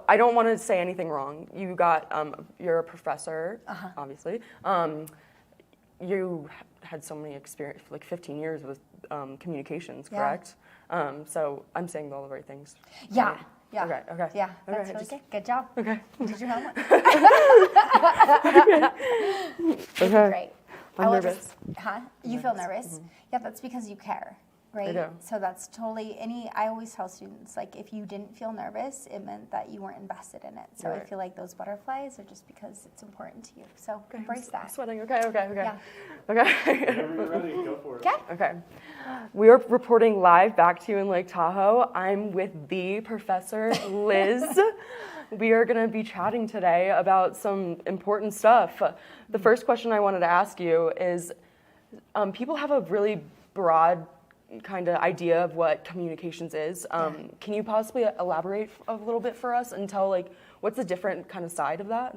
I don't want to say anything wrong. You got, you're a professor, obviously. You had so many experience, like 15 years with communications, correct? So I'm saying all the right things. Yeah. Right? Yeah. Okay. Yeah. That's really good. Good job. Okay. Did your homework. Okay. Great. I'm nervous. You feel nervous? Yeah, that's because you care, right? I do. So that's totally I always tell students, like, if you didn't feel nervous, it meant that you weren't invested in it. So I feel like those butterflies are just because it's important to you. So embrace that. I'm sweating. Okay. Yeah. Okay. Whenever you're ready, go for it. Okay. We are reporting live back to you in Lake Tahoe. I'm with the Professor Liz. We are going to be chatting today about some important stuff. The first question I wanted to ask you is, people have a really broad kind of idea of what communications is. Can you possibly elaborate a little bit for us and tell, like, what's the different kind of side of that?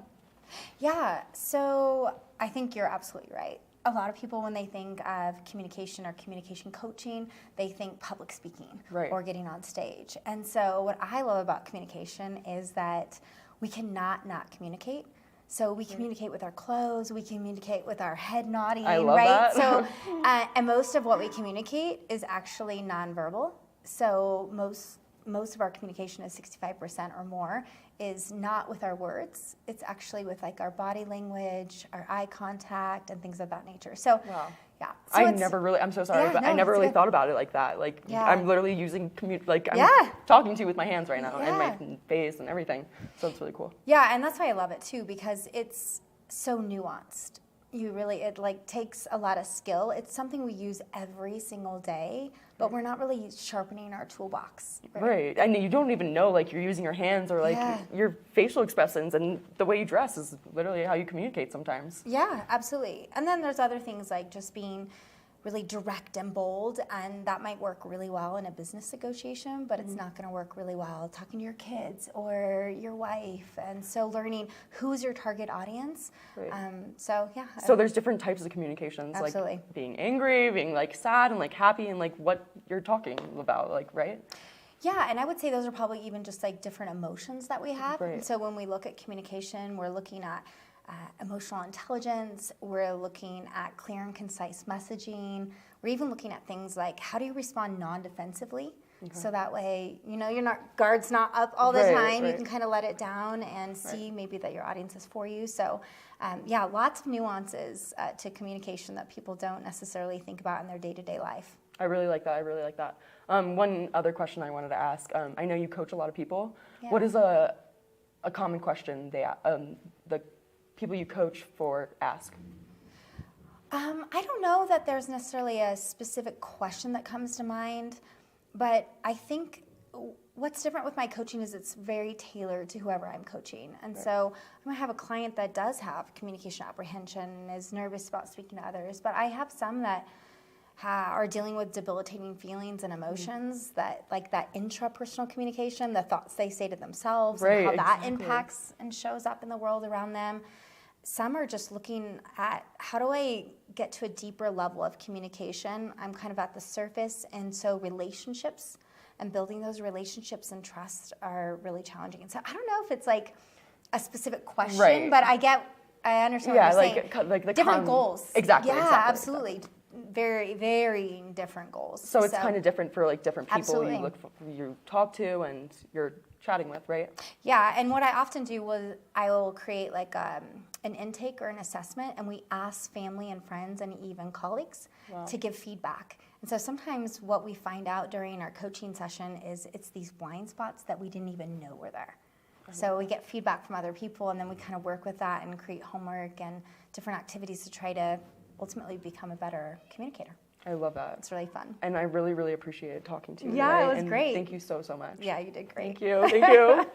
Yeah, so I think you're absolutely right. A lot of people, when they think of communication or communication coaching, they think public speaking or getting on stage. And so what I love about communication is that we cannot not communicate. So we communicate with our clothes, we communicate with our head nodding, I love right? that. So, and most of what we communicate is actually nonverbal. So most of our communication is 65% or more is not with our words. It's actually with like our body language, our eye contact, and things of that nature. So, yeah. So I'm so sorry, but I never really thought about it like that. Like, I'm literally using, I'm talking to you with my hands right now and my face and everything. So it's really cool. Yeah, and that's why I love it too, because it's so nuanced. It like takes a lot of skill. It's something we use every single day, but we're not really sharpening our toolbox. Right. And you don't even know, like, you're using your hands or like your facial expressions, and the way you dress is literally how you communicate sometimes. Yeah, absolutely. And then there's other things like just being really direct and bold, and that might work really well in a business negotiation, but it's not going to work really well talking to your kids or your wife. And so learning who's your target audience. So there's different types of communications, absolutely. Like being angry, being like sad and like happy, and like what you're talking about, like, right? Yeah, and I would say those are probably even just like different emotions that we have. Right. And so when we look at communication, we're looking at emotional intelligence, we're looking at clear and concise messaging, we're even looking at things like how do you respond non-defensively, so that way, you're not, guard's not up all the time, you can kind of let it down and see maybe that your audience is for you. So lots of nuances to communication that people don't necessarily think about in their day-to-day life. I really like that. One other question I wanted to ask, I know you coach a lot of people. What is a common question the people you coach for ask? I don't know that there's necessarily a specific question that comes to mind, but I think what's different with my coaching is it's very tailored to whoever I'm coaching. And so I might have a client that does have communication apprehension and is nervous about speaking to others, but I have some that are dealing with debilitating feelings and emotions, that intrapersonal communication, the thoughts they say to themselves, and how that impacts and shows up in the world around them. Some are just looking at how do I get to a deeper level of communication. I'm kind of at the surface, and so relationships and building those relationships and trust are really challenging. And so I don't know if it's like a specific question, but I understand what you're saying. Like the different goals. Exactly. Yeah, absolutely. Very, very different goals. So it's kind of different for like different people you talk to and you're chatting with, right? Yeah, and what I often do was I will create like an intake or an assessment, and we ask family and friends and even colleagues to give feedback. And so sometimes what we find out during our coaching session is it's these blind spots that we didn't even know were there. So we get feedback from other people, and then we kind of work with that and create homework and different activities to try to ultimately become a better communicator. I love that. It's really fun. And I really, really appreciated talking to you. Yeah, today. it was great. Thank you so much. Yeah, you did great. Thank you.